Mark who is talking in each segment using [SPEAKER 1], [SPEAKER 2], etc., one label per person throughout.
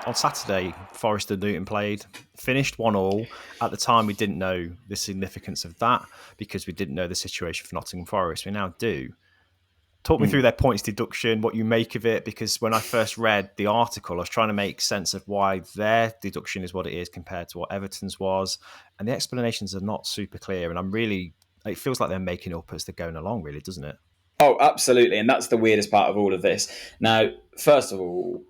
[SPEAKER 1] on Saturday, Forest and Luton played, finished 1-1. At the time, we didn't know the significance of that because we didn't know the situation for Nottingham Forest. We now do. Talk me through their points deduction, what you make of it, because when I first read the article, I was trying to make sense of why their deduction is what it is compared to what Everton's was. And the explanations are not super clear. And it feels like they're making up as they're going along, really, doesn't it?
[SPEAKER 2] Oh, absolutely. And that's the weirdest part of all of this. Now, first of all,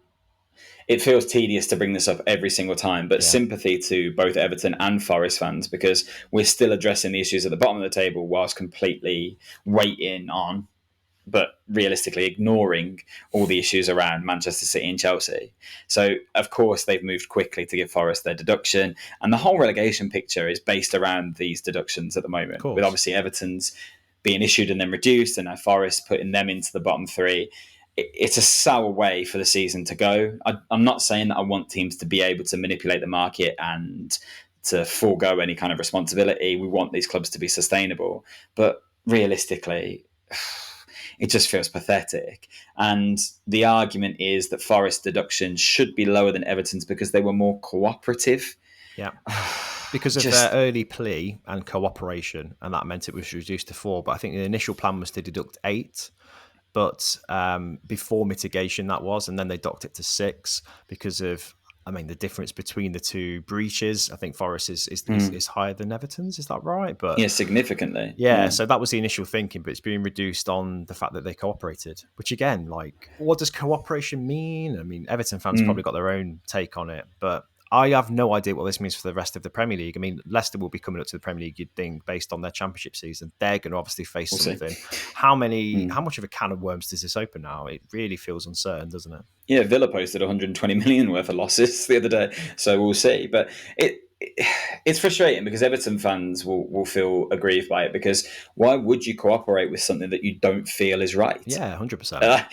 [SPEAKER 2] it feels tedious to bring this up every single time, but sympathy to both Everton and Forest fans, because we're still addressing the issues at the bottom of the table whilst completely waiting on, but realistically ignoring all the issues around Manchester City and Chelsea. So, of course, they've moved quickly to give Forest their deduction. And the whole relegation picture is based around these deductions at the moment, with obviously Everton's being issued and then reduced, and now Forest putting them into the bottom three. It's a sour way for the season to go. I'm not saying that I want teams to be able to manipulate the market and to forego any kind of responsibility. We want these clubs to be sustainable. But realistically, it just feels pathetic. And the argument is that Forest deductions should be lower than Everton's because they were more cooperative.
[SPEAKER 1] Yeah. Because of their early plea and cooperation, and that meant it was reduced to 4. But I think the initial plan was to deduct 8. But before mitigation, that was, and then they docked it to 6 because of, the difference between the two breaches. I think Forest is higher than Everton's. Is that right? But
[SPEAKER 2] yeah, significantly.
[SPEAKER 1] Yeah, so that was the initial thinking, but it's being reduced on the fact that they cooperated. Which again, what does cooperation mean? Everton fans probably got their own take on it, but I have no idea what this means for the rest of the Premier League. Leicester will be coming up to the Premier League, you'd think, based on their championship season. They're going to obviously face something. How much of a can of worms does this open now? It really feels uncertain, doesn't it?
[SPEAKER 2] Yeah, Villa posted 120 million worth of losses the other day, so we'll see. But it's frustrating because Everton fans will feel aggrieved by it, because why would you cooperate with something that you don't feel is right?
[SPEAKER 1] Yeah, 100%.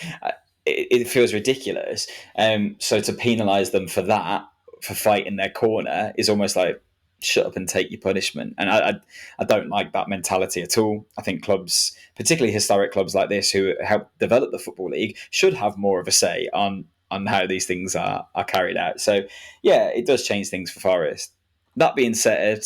[SPEAKER 2] It feels ridiculous. So to penalise them for that, for fighting their corner, is almost like, shut up and take your punishment. And I don't like that mentality at all. I think clubs, particularly historic clubs like this, who help develop the Football League, should have more of a say on how these things are carried out. So, yeah, it does change things for Forest. That being said,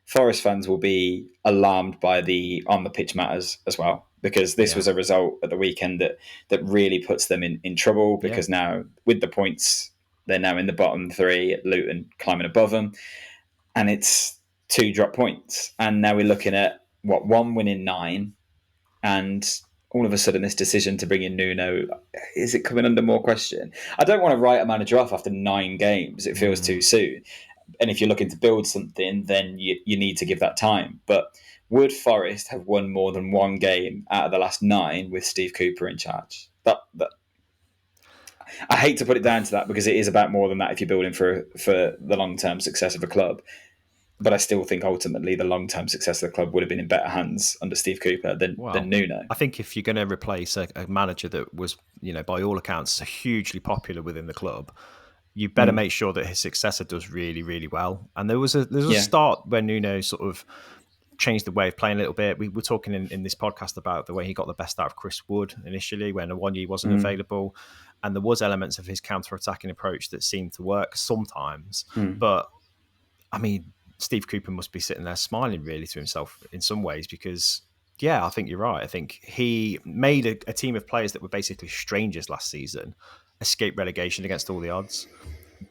[SPEAKER 2] Forest fans will be alarmed by the on-the-pitch matters as well, because this was a result at the weekend that really puts them in trouble, because now, with the points, they're now in the bottom 3, Luton climbing above them, and it's 2 drop points. And now we're looking at, 1 win in 9, and all of a sudden this decision to bring in Nuno, is it coming under more question? I don't want to write a manager off after 9 games. It feels too soon. And if you're looking to build something, then you need to give that time. But would Forest have won more than 1 game out of the last 9 with Steve Cooper in charge? That I hate to put it down to that, because it is about more than that if you're building for the long-term success of a club. But I still think ultimately the long-term success of the club would have been in better hands under Steve Cooper than Nuno.
[SPEAKER 1] I think if you're going to replace a manager that was, by all accounts, hugely popular within the club, you better make sure that his successor does really, really well. And there was a start when Nuno sort of changed the way of playing a little bit. We were talking in this podcast about the way he got the best out of Chris Wood initially when Awoniyi wasn't available. And there was elements of his counter-attacking approach that seemed to work sometimes. But, Steve Cooper must be sitting there smiling really to himself in some ways, because, I think you're right. I think he made a team of players that were basically strangers last season escape relegation against all the odds.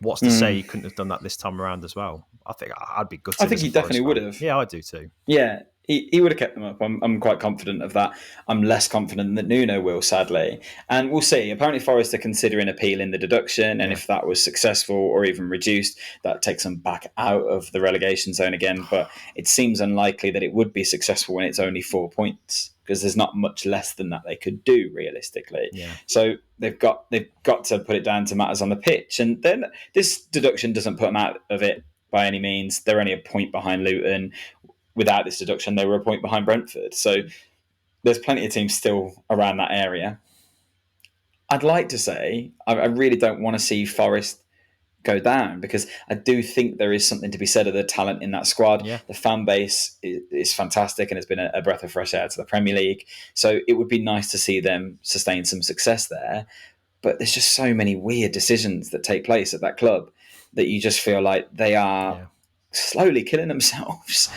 [SPEAKER 1] What's to say he couldn't have done that this time around as well? I think I'd be gutted.
[SPEAKER 2] I think he definitely would have.
[SPEAKER 1] Yeah, I do too.
[SPEAKER 2] Yeah, he would have kept them up. I'm quite confident of that. I'm less confident that Nuno will, sadly. And we'll see. Apparently Forest are considering appealing the deduction, and if that was successful or even reduced, that takes them back out of the relegation zone again. But it seems unlikely that it would be successful when it's only 4 points, because there's not much less than that they could do realistically. So they've got to put it down to matters on the pitch. And then this deduction doesn't put them out of it by any means. They're only a point behind Luton. Without this deduction, they were a point behind Brentford. So there's plenty of teams still around that area. I'd like to say I really don't want to see Forest go down, because I do think there is something to be said of the talent in that squad. The fan base is fantastic and has been a breath of fresh air to the Premier League. So it would be nice to see them sustain some success there. But there's just so many weird decisions that take place at that club that you just feel like they are slowly killing themselves.